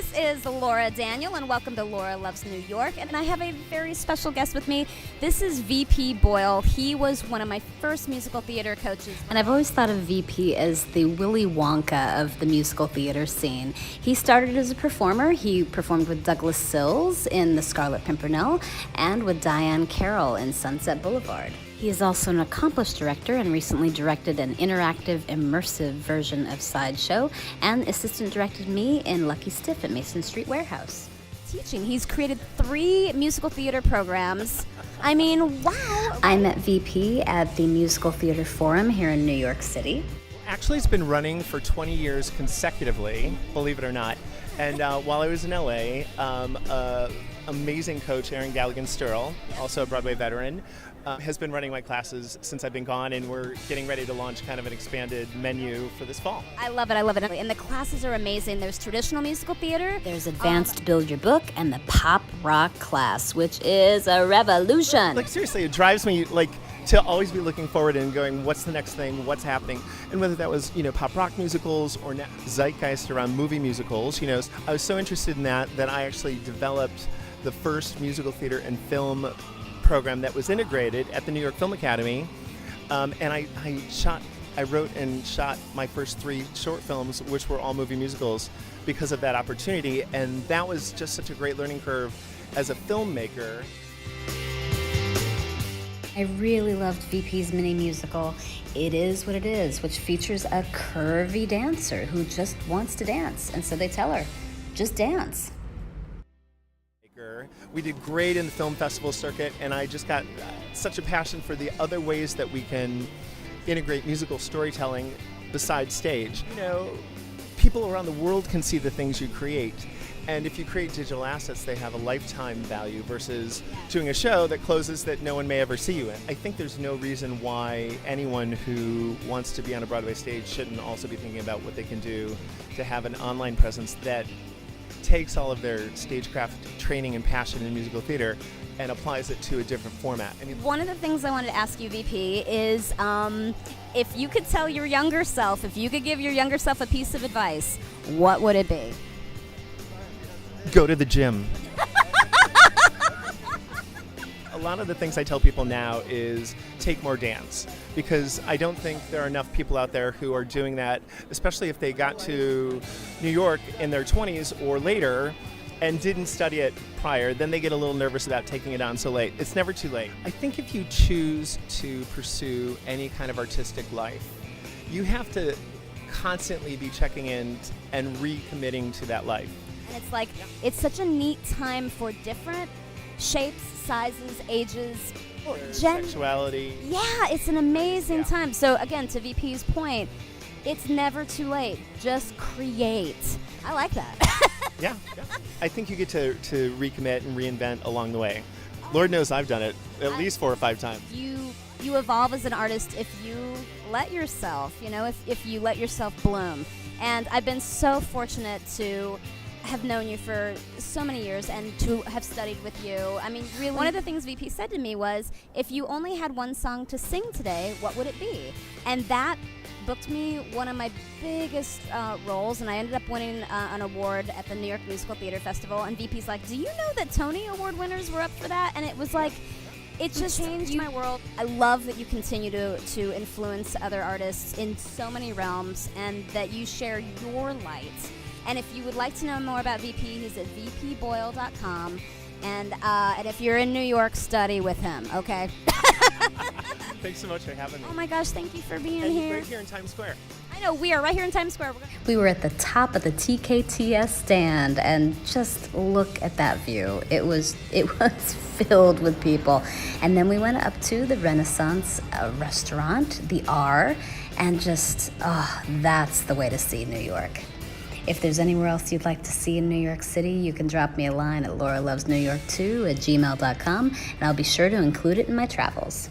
This is Laura Daniel, and welcome to Laura Loves New York. And I have a very special guest with me. This is VP Boyle. He was one of my first musical theater coaches. And I've always thought of VP as the Willy Wonka of the musical theater scene. He started as a performer. He performed with Douglas Sills in The Scarlet Pimpernel and with Diane Carroll in Sunset Boulevard. He is also an accomplished director and recently directed an interactive, immersive version of Sideshow and assistant directed me in Lucky Stiff at Mason Street Warehouse. Teaching. He's created 3 musical theater programs. I mean, wow. I met VP at the Musical Theater Forum here in New York City. Actually, it's been running for 20 years consecutively, believe it or not. And while I was in LA, amazing coach Aaron Galligan-Sturl, also a Broadway veteran, has been running my classes since I've been gone, and we're getting ready to launch kind of an expanded menu for this fall. I love it, I love it. And the classes are amazing. There's traditional musical theater. There's Advanced Build Your Book and the Pop Rock class, which is a revolution. Like, seriously, it drives me, to always be looking forward and going, what's the next thing, what's happening? And whether that was, pop rock musicals or zeitgeist around movie musicals, I was so interested in that I actually developed the first musical theater and film program that was integrated at the New York Film Academy. And I wrote and shot my first 3 short films, which were all movie musicals, because of that opportunity. And that was just such a great learning curve as a filmmaker. I really loved VP's mini musical, It Is What It Is, which features a curvy dancer who just wants to dance. And so they tell her, just dance. We did great in the film festival circuit, and I just got such a passion for the other ways that we can integrate musical storytelling besides stage. People around the world can see the things you create. And if you create digital assets, they have a lifetime value versus doing a show that closes that no one may ever see you in. I think there's no reason why anyone who wants to be on a Broadway stage shouldn't also be thinking about what they can do to have an online presence that takes all of their stagecraft training and passion in musical theater and applies it to a different format. One of the things I wanted to ask you, VP, is if you could tell your younger self, if you could give your younger self a piece of advice, what would it be? Go to the gym. A lot of the things I tell people now is take more dance, because I don't think there are enough people out there who are doing that, especially if they got to New York in their 20s or later and didn't study it prior. Then they get a little nervous about taking it on so late. It's never too late. I think if you choose to pursue any kind of artistic life, you have to constantly be checking in and recommitting to that life. And it's it's such a neat time for different shapes, sizes, ages, sexuality. Yeah, it's an amazing time. So again, to VP's point, it's never too late. Just create. I like that. Yeah. I think you get to recommit and reinvent along the way. Lord knows I've done it at least 4 or 5 times. You evolve as an artist if you let yourself, if you let yourself bloom. And I've been so fortunate to have known you for so many years and to have studied with you. I mean, really, one of the things VP said to me was, if you only had one song to sing today, what would it be? And that booked me one of my biggest roles, and I ended up winning an award at the New York Musical Theater Festival. And VP's like, do you know that Tony Award winners were up for that? And it was like, it just changed my world. I love that you continue to influence other artists in so many realms, and that you share your light. And if you would like to know more about VP, he's at vpboyle.com. And if you're in New York, study with him, okay? Thanks so much for having me. Oh my gosh, thank you for being and here. Right here in Times Square. I know, we are right here in Times Square. We were at the top of the TKTS stand, and just look at that view. It was filled with people. And then we went up to the Renaissance restaurant, the R, and just, that's the way to see New York. If there's anywhere else you'd like to see in New York City, you can drop me a line at lauralovesnewyork2@gmail.com, and I'll be sure to include it in my travels.